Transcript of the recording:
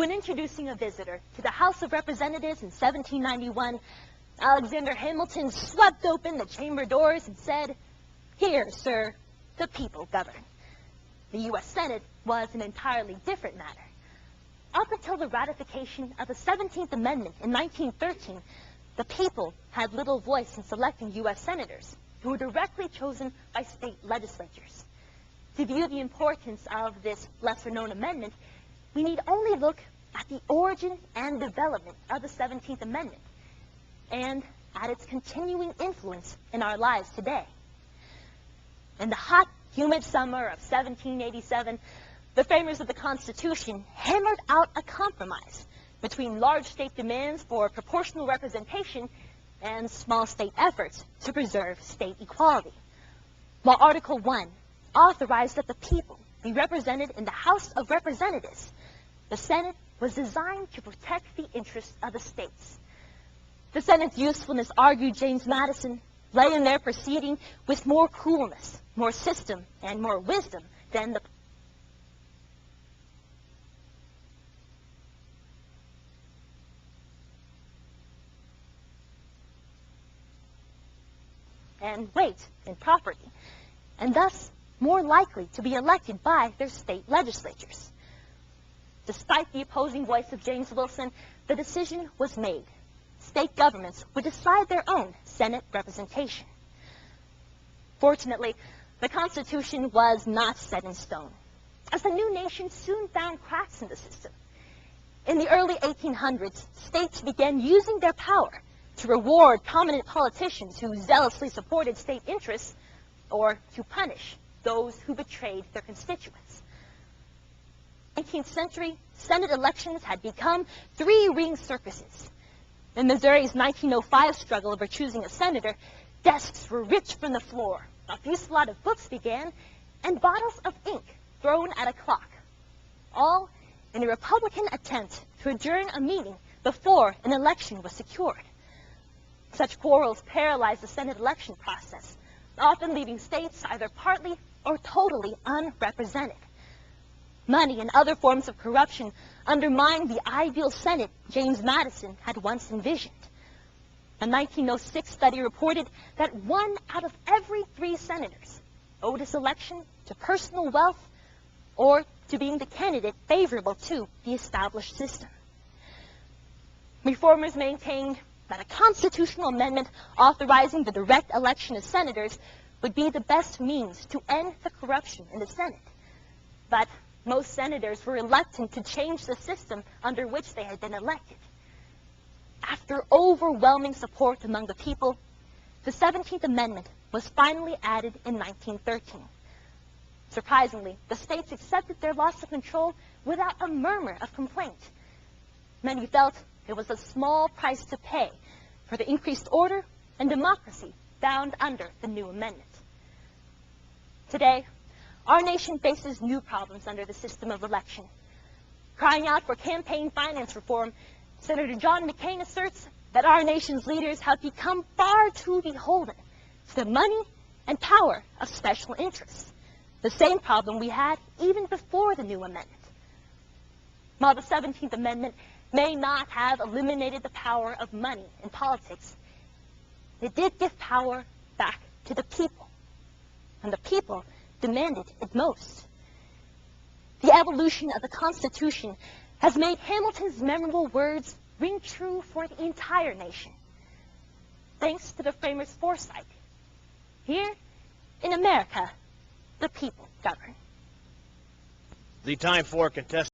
When introducing a visitor to the House of Representatives in 1791, Alexander Hamilton swept open the chamber doors and said, "Here, sir, the people govern." The U.S. Senate was an entirely different matter. Up until the ratification of the 17th Amendment in 1913, the people had little voice in selecting U.S. senators, who were directly chosen by state legislatures. To view the importance of this lesser-known amendment, we need only look at the origin and development of the 17th Amendment and at its continuing influence in our lives today. In the hot, humid summer of 1787, the framers of the Constitution hammered out a compromise between large state demands for proportional representation and small state efforts to preserve state equality. While Article 1 authorized that the people be represented in the House of Representatives, the Senate was designed to protect the interests of the states. The Senate's usefulness, argued James Madison, lay in their proceeding with more coolness, more system, and more wisdom than the and weight in property, and thus more likely to be elected by their state legislatures. Despite the opposing voice of James Wilson, the decision was made. State governments would decide their own Senate representation. Fortunately, the Constitution was not set in stone, as the new nation soon found cracks in the system. In the early 1800s, states began using their power to reward prominent politicians who zealously supported state interests, or to punish those who betrayed their constituents. In the 19th century, Senate elections had become three-ring circuses. In Missouri's 1905 struggle over choosing a senator, desks were ripped from the floor, a fusillade of books began, and bottles of ink thrown at a clock, all in a Republican attempt to adjourn a meeting before an election was secured. Such quarrels paralyzed the Senate election process, often leaving states either partly or totally unrepresented. Money and other forms of corruption undermined the ideal Senate James Madison had once envisioned. A 1906 study reported that 1 out of every 3 senators owed his election to personal wealth or to being the candidate favorable to the established system. Reformers maintained that a constitutional amendment authorizing the direct election of senators would be the best means to end the corruption in the Senate. But most senators were reluctant to change the system under which they had been elected. After overwhelming support among the people, the 17th Amendment was finally added in 1913. Surprisingly, the states accepted their loss of control without a murmur of complaint. Many felt it was a small price to pay for the increased order and democracy found under the new amendment. Today, our nation faces new problems under the system of election. Crying out for campaign finance reform, Senator John McCain asserts that our nation's leaders have become far too beholden to the money and power of special interests, the same problem we had even before the new amendment. While the 17th Amendment may not have eliminated the power of money in politics, it did give power back to the people, and the people demanded it most. The evolution of the Constitution has made Hamilton's memorable words ring true for the entire nation, thanks to the framers' foresight. Here in America, the people govern. The time for contestant